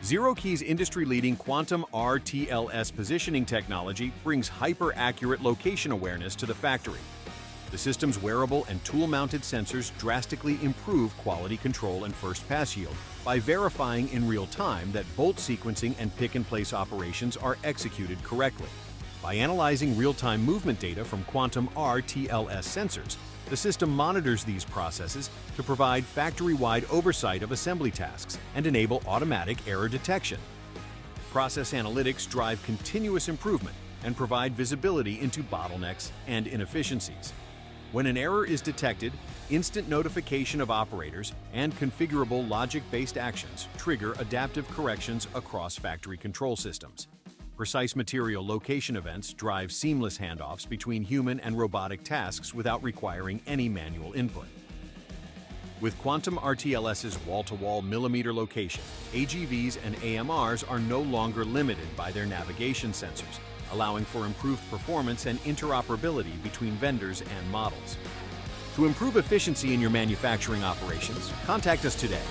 ZeroKey's industry-leading Quantum RTLS positioning technology brings hyper-accurate location awareness to the factory. The system's wearable and tool-mounted sensors drastically improve quality control and first-pass yield by verifying in real time that bolt sequencing and pick-and-place operations are executed correctly. By analyzing real-time movement data from Quantum RTLS sensors, the system monitors these processes to provide factory-wide oversight of assembly tasks and enable automatic error detection. Process analytics drive continuous improvement and provide visibility into bottlenecks and inefficiencies. When an error is detected, instant notification of operators and configurable logic-based actions trigger adaptive corrections across factory control systems. Precise material location events drive seamless handoffs between human and robotic tasks without requiring any manual input. With Quantum RTLS's wall-to-wall millimeter location, AGVs and AMRs are no longer limited by their navigation sensors, allowing for improved performance and interoperability between vendors and models. To improve efficiency in your manufacturing operations, contact us today.